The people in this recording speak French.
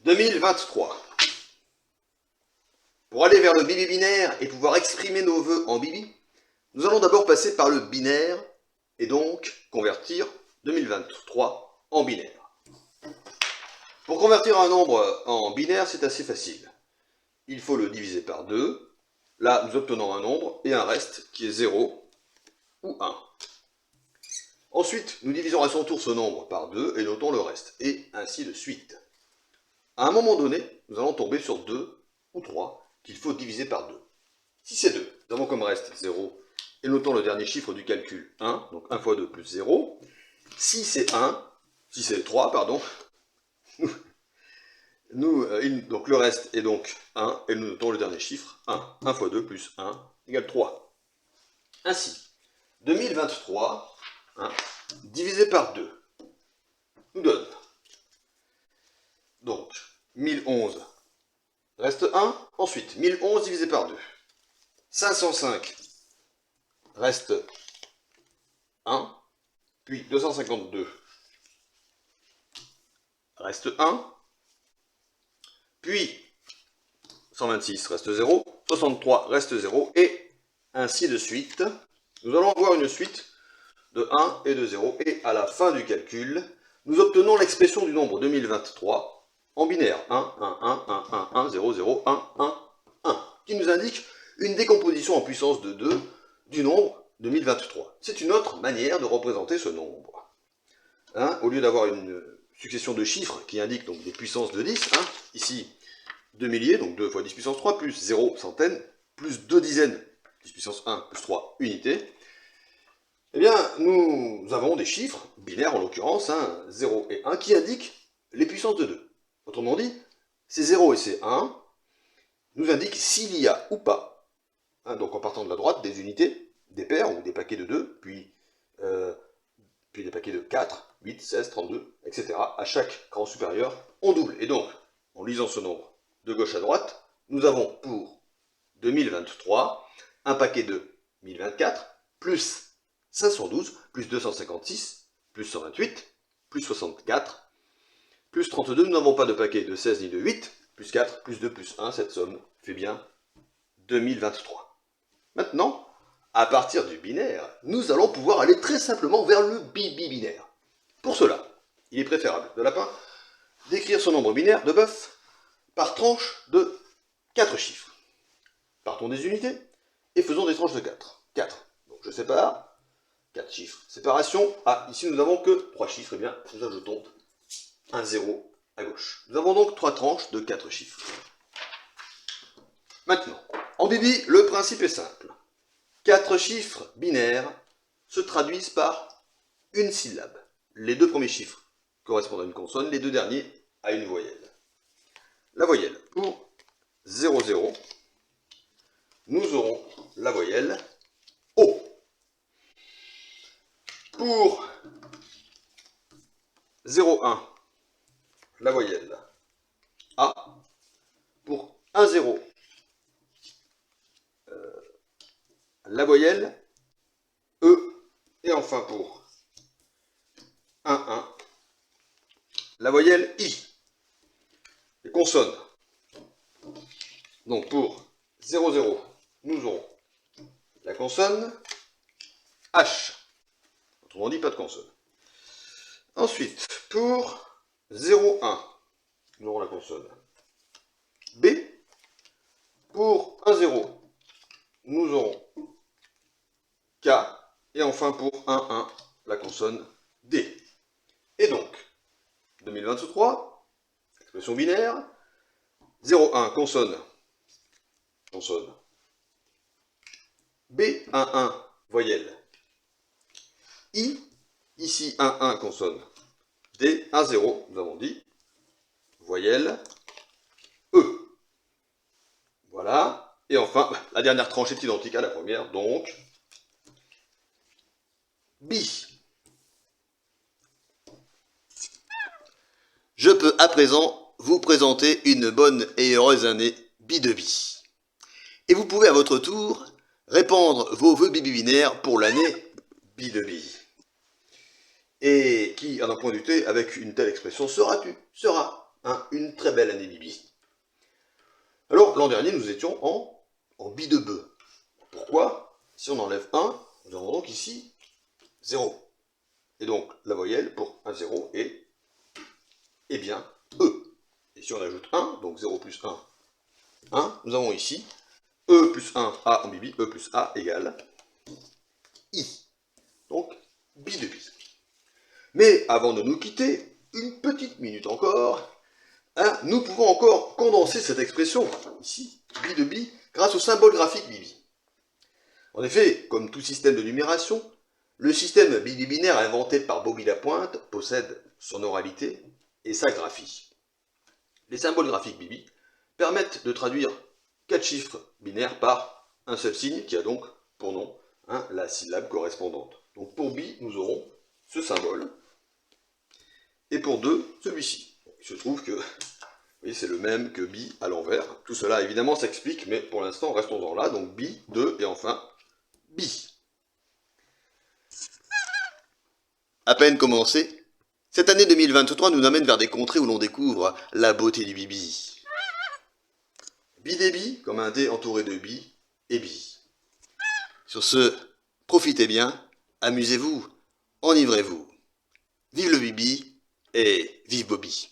2023. Pour aller vers le bibi binaire et pouvoir exprimer nos vœux en bibi, nous allons d'abord passer par le binaire et donc convertir 2023 en binaire. Pour convertir un nombre en binaire, c'est assez facile. Il faut le diviser par 2. Là, nous obtenons un nombre et un reste qui est 0 ou 1. Ensuite, nous divisons à son tour ce nombre par 2 et notons le reste, et ainsi de suite. À un moment donné, nous allons tomber sur 2 ou 3 qu'il faut diviser par 2. Si c'est 2, nous avons comme reste 0, et notons le dernier chiffre du calcul 1, donc 1 fois 2 plus 0. Si c'est 3, pardon, donc le reste est donc 1, et nous notons le dernier chiffre 1. 1 fois 2 plus 1 égale 3. Ainsi, 2023 divisé par 2 nous donne donc 1011 reste 1, ensuite 1011 divisé par 2. 505 reste 1, puis 252 reste 1, puis 126 reste 0, 63 reste 0, et ainsi de suite. Nous allons avoir une suite de 1 et de 0, et à la fin du calcul, nous obtenons l'expression du nombre 2023 en binaire 1, 1, 1, 1, 1, 1, 0, 0, 1, 1, 1, qui nous indique une décomposition en puissance de 2 du nombre 2023. C'est une autre manière de représenter ce nombre. Au lieu d'avoir une succession de chiffres qui indiquent donc des puissances de 10, ici 2 milliers, donc 2 fois 10 puissance 3, plus 0 centaine, plus 2 dizaines, 10 puissance 1, plus 3 unités, eh bien, nous avons des chiffres, binaires en l'occurrence, 0 et 1, qui indiquent les puissances de 2. Autrement dit, ces 0 et ces 1 nous indiquent s'il y a ou pas, donc en partant de la droite, des unités, des paires ou des paquets de 2, puis des paquets de 4, 8, 16, 32, etc. À chaque rang supérieur, on double. Et donc, en lisant ce nombre de gauche à droite, nous avons pour 2023 un paquet de 1024, plus 512, plus 256, plus 128, plus 64, plus 32, nous n'avons pas de paquet de 16 ni de 8, plus 4, plus 2, plus 1, cette somme fait bien 2023. Maintenant, à partir du binaire, nous allons pouvoir aller très simplement vers le bibi-binaire. Pour cela, il est préférable de lapin d'écrire son nombre binaire de bœuf par tranche de 4 chiffres. Partons des unités et faisons des tranches de 4. 4. Donc je sépare. 4 chiffres. Séparation. Ici nous n'avons que 3 chiffres. Eh bien, nous ajoutons un 0 à gauche. Nous avons donc 3 tranches de 4 chiffres. Maintenant, en bibi, le principe est simple. 4 chiffres binaires se traduisent par une syllabe. Les 2 premiers chiffres correspondent à une consonne, les 2 derniers à une voyelle. La voyelle pour 0, 0, nous aurons la voyelle O. Pour 0, 1, la voyelle A. Pour 1, 0, la voyelle E. Et enfin pour 1, 1, la voyelle I. Les consonnes. Donc pour 0, 0, nous aurons la consonne H. Autrement dit, pas de consonne. Ensuite, pour 0, 1, nous aurons la consonne B. Pour 1, 0, nous aurons K. Et enfin, pour 1, 1, la consonne D. Et donc, 2023, expression binaire, 0, 1, consonne B, 1, 1, voyelle I, ici 1, 1, consonne D, 1, 0, nous avons dit, voyelle E. Voilà. Et enfin, la dernière tranche est identique à la première, donc Bi. Je peux à présent vous présenter une bonne et heureuse année Bi de Bi. Et vous pouvez à votre tour répandre vos vœux bibi-binaires pour l'année Bi de Bi. Et qui, à un point du thé, avec une telle expression, seras-tu, sera. une très belle année Bibi. Alors, l'an dernier, nous étions en bi de bœuf. Pourquoi? Si on enlève 1, nous avons donc ici 0. Et donc, la voyelle pour un 0 est, eh bien, E. Et si on ajoute 1, donc 0 plus 1, 1, nous avons ici E plus 1, A en bibi, E plus A égale I. Donc, bi de bi. Mais avant de nous quitter, une petite minute encore, nous pouvons encore condenser cette expression, ici, bi de bi, grâce au symbole graphique bibi. En effet, comme tout système de numération, le système binaire inventé par Bobby Lapointe possède son oralité et sa graphie. Les symboles graphiques bibi permettent de traduire 4 chiffres binaires par un seul signe qui a donc pour nom la syllabe correspondante. Donc pour bi, nous aurons ce symbole, et pour 2, celui-ci. Il se trouve que c'est le même que bi à l'envers. Tout cela évidemment s'explique, mais pour l'instant restons-en là. Donc bi, 2 et enfin bi. À peine commencé, cette année 2023 nous amène vers des contrées où l'on découvre la beauté du bibi. Bi des bi, comme un dé entouré de bi et bi. Sur ce, profitez bien, amusez-vous, enivrez-vous. Vive le bibi et vive Bobby.